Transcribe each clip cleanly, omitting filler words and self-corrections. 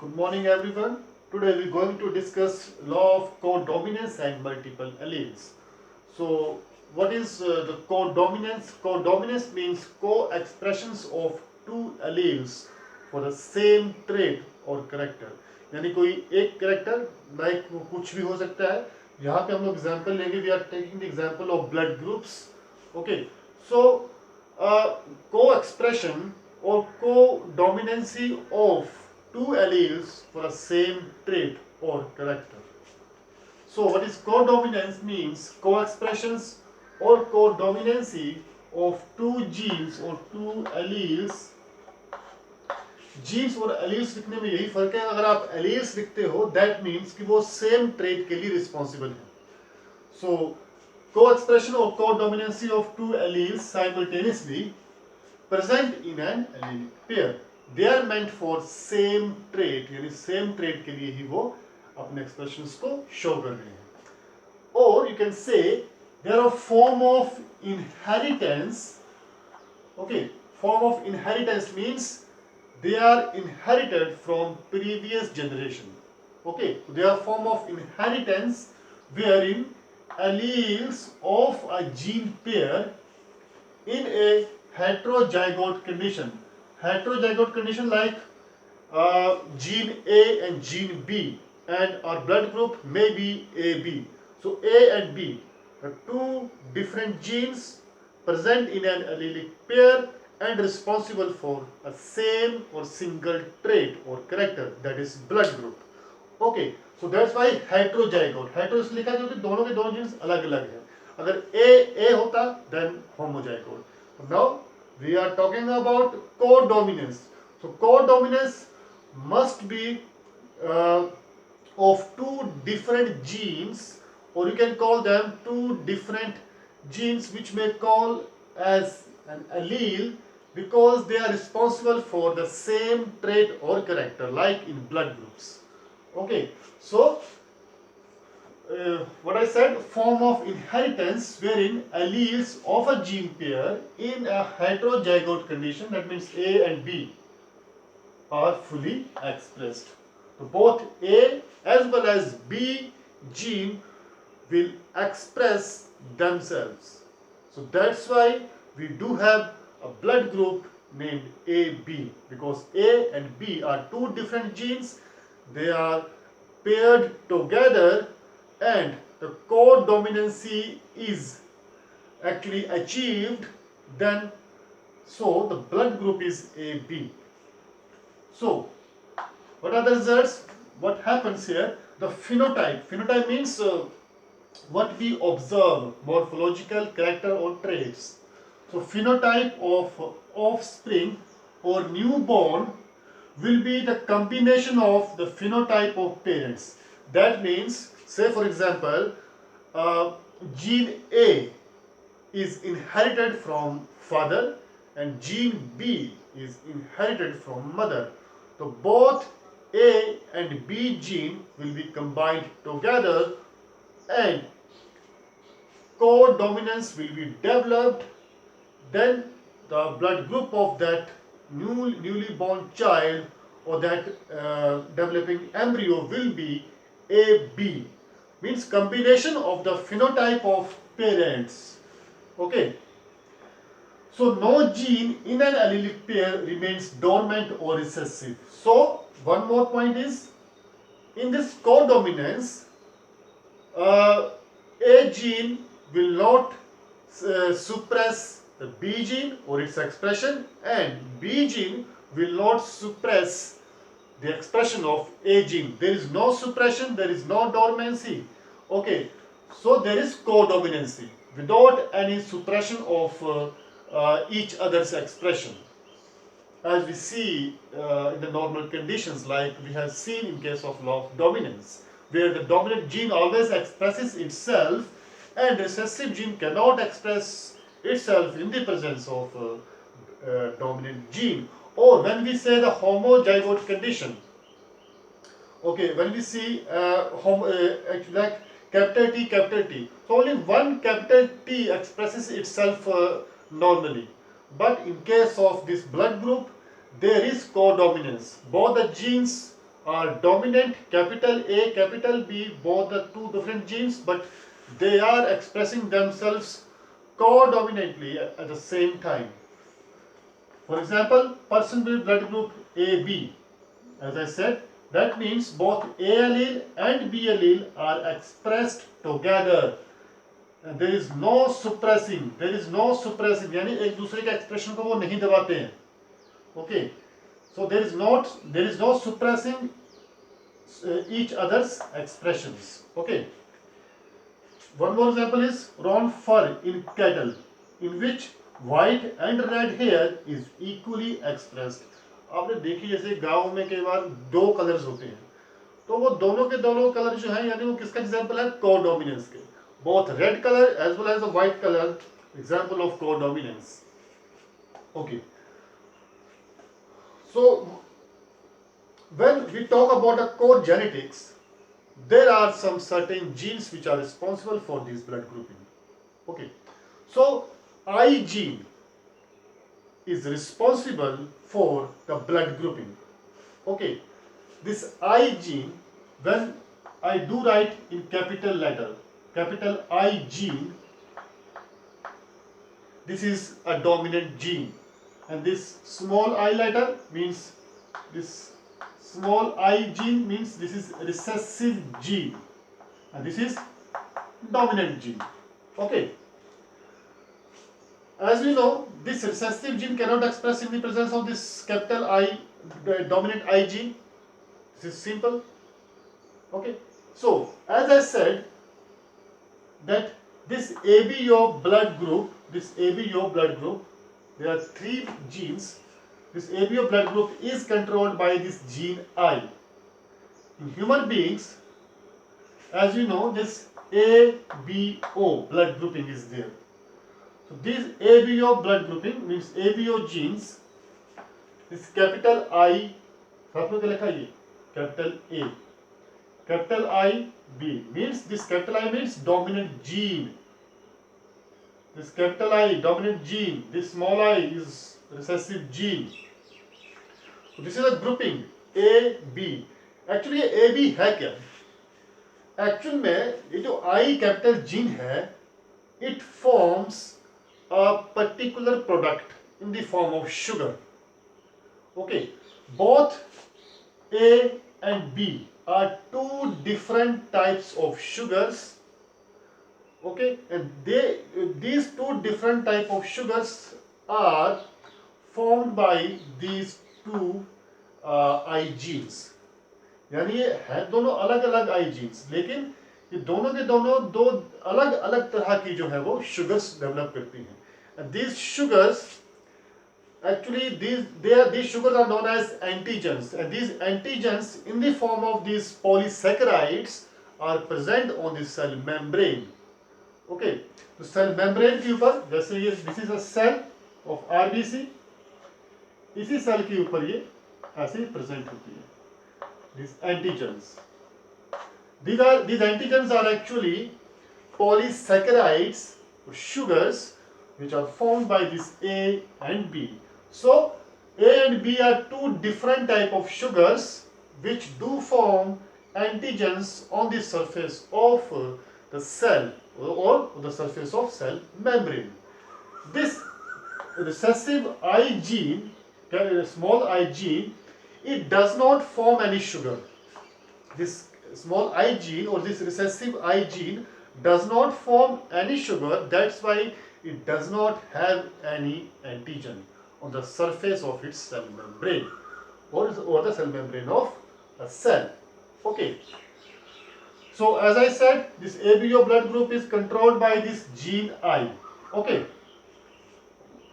Good morning everyone. Today we are going to discuss law of codominance and multiple alleles. So what is the codominance? Codominance means co-expressions of two alleles for the same trait or character. यानी कोई एक character like वो कुछ भी हो सकता है. यहाँ पे हम लोग example लेंगे. We are taking the example of blood groups. Okay. So co-expression or co-dominancy of two alleles for a same trait or character. So what is codominance means co-expressions or codominancy of two genes or two alleles. Genes और alleles लिखने में यही फर्क है. अगर आप alleles लिखते हो दैट मीन्स कि वो सेम ट्रेट के लिए रिस्पॉन्सिबल है. सो co-expression or codominancy of two alleles simultaneously present in an allelic pair. They are meant for same trait, यानी same trait के लिए ही वो अपने expressions को show कर रहे हैं. Or you can say they are a form of inheritance. Okay, form of inheritance means they are inherited from previous generation. Okay, they are form of inheritance wherein alleles of a gene pair in a heterozygote condition. Heterozygote condition like gene A and gene B, and our blood group may be AB. So A and B are two different genes present in an allelic pair and responsible for a same or single trait or character, that is blood group. Okay, so that's why heterozygote. Hetero इसलिए लिखा है क्योंकि दोनों के दोनों jeans अलग अलग हैं. अगर A होता then homozygote. Now we are talking about codominance. So codominance must be uh, of two different genes, or you can call them two different genes which may call as an allele because they are responsible for the same trait or character like in blood groups. Okay, so what I said, form of inheritance wherein alleles of a gene pair in a heterozygote condition, that means A and B, are fully expressed. So both A as well as B gene will express themselves. So that's why we do have a blood group named AB, because A and B are two different genes. They are paired together and the codominancy is actually achieved, then so the blood group is AB. So what are the results? What happens here? The phenotype. Phenotype means what we observe, morphological character or traits. So phenotype of offspring or newborn will be the combination of the phenotype of parents. That means, say for example, gene A is inherited from father and gene B is inherited from mother. So both A and B gene will be combined together and codominance will be developed. Then the blood group of that newly born child or that developing embryo will be AB, means combination of the phenotype of parents. Okay, so no gene in an allelic pair remains dormant or recessive. So one more point is, in this codominance, A gene will not suppress the B gene or its expression, and B gene will not suppress the expression of A gene. There is no suppression, there is no dormancy. Okay, so there is codominancy without any suppression of each other's expression, as we see in the normal conditions, like we have seen in case of law of dominance, where the dominant gene always expresses itself and recessive gene cannot express itself in the presence of dominant gene. Or when we say the homozygote condition, okay, when we see like capital T, so only one capital T expresses itself normally. But in case of this blood group, there is codominance. Both the genes are dominant, capital A, capital B, both the two different genes, but they are expressing themselves co-dominantly at the same time. For example, person with blood group AB, as I said, that means both A allele and B allele are expressed together. And there is no suppressing, यानी एक दूसरे के expression को वो नहीं दबाते हैं. Okay, so there is no suppressing each other's expressions. Okay, one more example is round fur in cattle, in which white and red hair is equally expressed. आपने देखी जैसे गांव में कई बार दो कलर्स होते हैं, तो वो दोनों के दोनों कलर जो है, यानी वो किसका एग्जांपल है? कोडोमिनेंस के. Both red colour as well as the white colour, example of codominance. Okay, so when we talk about the core genetics, there are some certain genes which are responsible for this blood grouping. Okay, so I gene is responsible for the blood grouping. Okay, this I gene, when I do write in capital letter, capital I gene, this is a dominant gene, and this small I letter means this small I gene means this is recessive gene, and this is dominant gene. Okay, as we know, this recessive gene cannot express in the presence of this capital I, the dominant I gene. This is simple. Okay, so as I said that this ABO blood group, there are three genes. This ABO blood group is controlled by this gene I. In human beings, as you know, this ABO blood grouping is there. So this ABO blood grouping means ABO genes, this capital I, साथ में क्या लिखा है? Capital A, capital I B means this capital I means dominant gene. This capital I dominant gene, this small I is recessive gene. So this is a grouping A B. Actually ये A B है क्या? Actual में ये जो I capital gene है, it forms a particular product in the form of sugar. Okay, both A and B are two different types of sugars. Okay, and these two different type of sugars are formed by these two I genes. यानी ये है दोनों अलग अलग I genes, लेकिन ये दोनों के दोनों दो अलग अलग तरह की जो है वो sugars डेवलप करती हैं. And these sugars, actually these sugars are known as antigens, and these antigens in the form of these polysaccharides are present on the cell membrane. Okay, तो सेल मेम्ब्रेन के ऊपर जैसे ये this is a cell of RBC, इसी cell के ऊपर ये ऐसे ही प्रेजेंट होती है this antigens. these antigens are actually polysaccharides, sugars, which are formed by this A and B. So A and B are two different type of sugars which do form antigens on the surface of the cell or the surface of cell membrane. This recessive I gene, small I gene, it does not form any sugar. This small I gene or this recessive I gene does not form any sugar. That's why it does not have any antigen on the surface of its cell membrane or the cell membrane of a cell. Okay. So as I said, this ABO blood group is controlled by this gene I. Okay.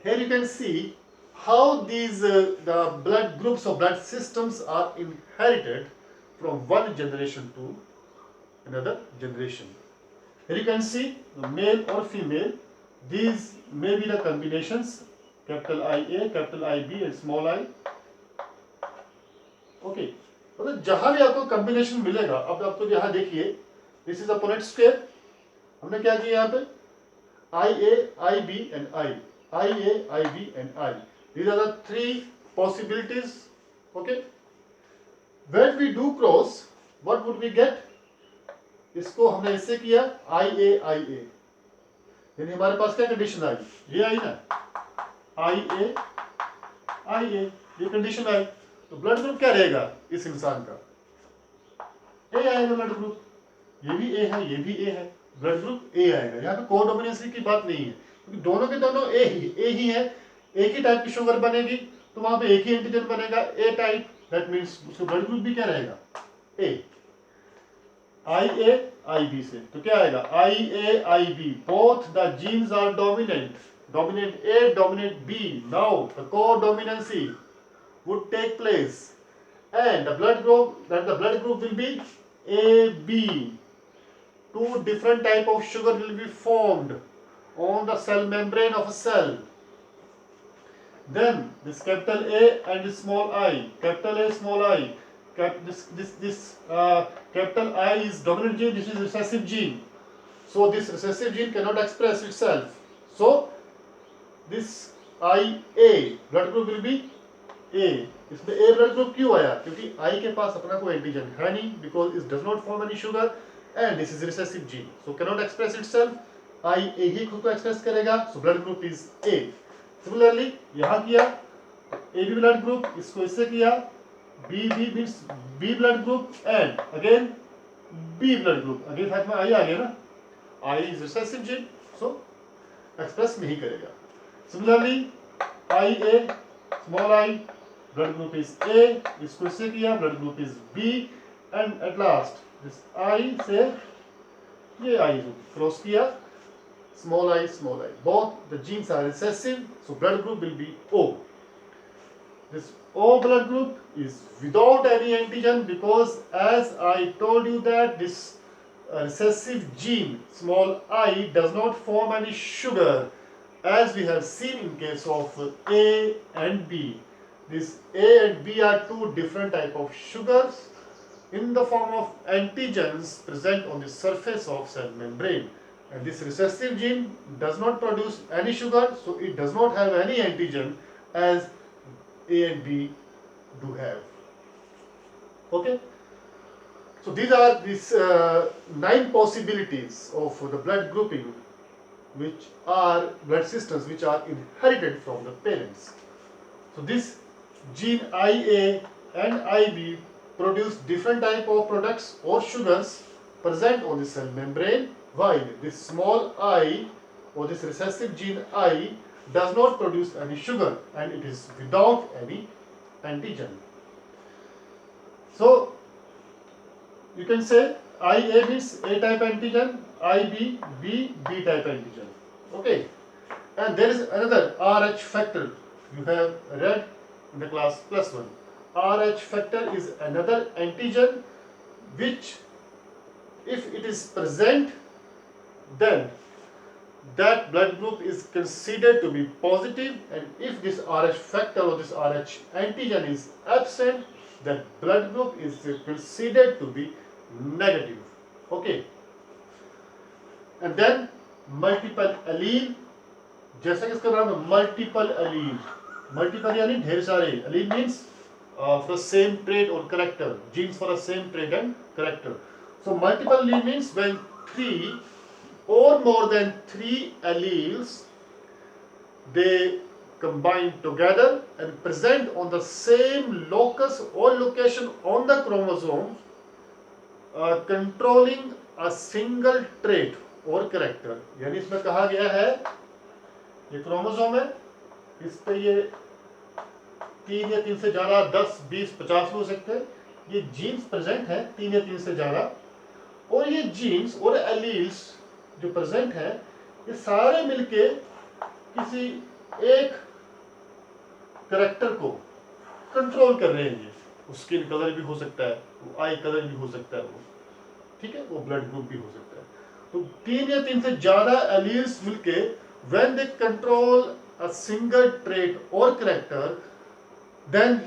Here you can see how these the blood groups or blood systems are inherited from one generation to another generation. Here you can see the male or female. These may be the combinations, capital IA, capital IB and small I. Okay. मतलब जहां भी आपको combination मिलेगा, अब आप तो यहाँ देखिए, this is a Punnett square. हमने क्या किया यहाँ पे? IA, IB and I. IA, IB and I. These are the three possibilities. Okay. When we do cross, what would we get? इसको हमने इससे किया IA, यानी हमारे पास क्या कंडीशन आई? ये आई ना, IA, ये कंडीशन आई। तो ब्लड ग्रुप क्या रहेगा इस इंसान का? ए आएगा ब्लड ग्रुप। ये भी ए है, ये भी ए है, ब्लड ग्रुप ए आएगा। यहाँ पे कोडोमिनेंसी की बात नहीं है, क्योंकि दोनों के दोनों ए ही है। एक ही टाइप की शुगर बनेगी, तो वहां पे एक ही एंटीजन बनेगा, ए टाइप। दैट मीन्स उसका ब्लड ग्रुप भी क्या रहेगा? ए। IA, IB से तो क्या आएगा? IA, IB, both the genes are dominant, dominant A, dominant B. Now the codominancy would take place, and the blood group will be AB. Two different type of sugar will be formed on the cell membrane of a cell. Then this capital A and this small I, capital A, small I, capital I is dominant gene, this is recessive gene. So this recessive gene cannot express itself. So this IA blood group will be A. इसमें A blood group क्यों आया? क्योंकि I के पास अपना कोई antigen है नहीं, because it does not form any sugar, and this is recessive gene, so cannot express itself. IA ही खुद को एक्सप्रेस करेगा, so blood group is A. Similarly यहाँ किया AB blood group, इसको इससे किया, B means B blood group, and again B blood group, again साथ में I आ गया ना, I is recessive gene, so express नहीं करेगा. Similarly IA, small I, blood group is A, इसको इससे किया, blood group is B, and at last this I से ये I क्रॉस किया, small I, both the genes are recessive, so blood group will be O. This O blood group is without any antigen, because as I told you that this recessive gene small I does not form any sugar, as we have seen in case of A and B. This A and B are two different type of sugars in the form of antigens present on the surface of cell membrane, and this recessive gene does not produce any sugar, so it does not have any antigen as A and B do have. Okay, so these are these 9 possibilities of the blood grouping, which are blood systems which are inherited from the parents. So this gene IA and IB produce different type of products or sugars present on the cell membrane, while this small I or this recessive gene I does not produce any sugar, and it is without any antigen. So you can say IA means A type antigen, IB B type antigen. Okay, and there is another RH factor you have read in the class +1. RH factor is another antigen which, if it is present, then that blood group is considered to be positive, and if this RH factor or this RH antigen is absent, that blood group is considered to be negative. Okay, and then multiple allele, जैसा कि इसका नाम है multiple allele, multiple यानी ढेर सारे, allele means for the same trait or character, genes for the same trait and character. So multiple allele means when 3 or more than 3 alleles they combine together and present on the same locus or location on the chromosome, controlling a single trait or character. यानी इसमें कहा गया है ये chromosome है, इस पे ये 3 या 3 से ज़्यादा 10, 20, 50 हो सकते हैं, ये जीन्स प्रेजेंट है 3 या 3 से ज़्यादा, और ये जीन्स और एलील्स जो प्रेजेंट है ये सारे मिलके किसी एक करैक्टर को कंट्रोल कर रहे हैं। ये वो स्किन कलर भी हो सकता है, वो आई कलर भी हो सकता है, वो ठीक है, वो ब्लड ग्रुप भी हो सकता है। तो 3 या 3 से ज़्यादा एलील्स मिलके when they control a single trait or character, then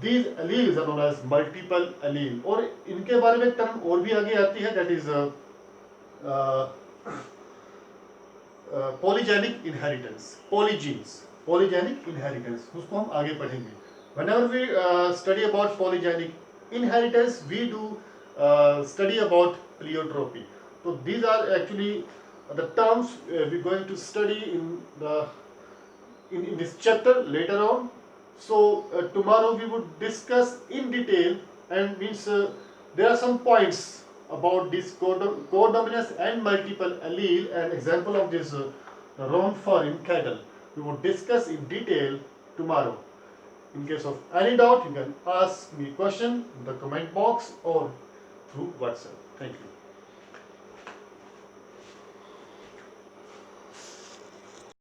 these alleles are known as multiple allele. और इनके बारे में एक टर्म और भी आगे आती है, that is polygenic inheritance, polygenic inheritance, उसको हम आगे पढ़ेंगे। Whenever we study about polygenic inheritance we do study about pleiotropy. So these are actually the terms we're going to study in this chapter later on. So tomorrow we would discuss in detail, and means there are some points about this codominance and multiple allele, and example of this round fur in cattle. We would discuss in detail tomorrow. In case of any doubt, you can ask me question in the comment box or through WhatsApp. Thank you.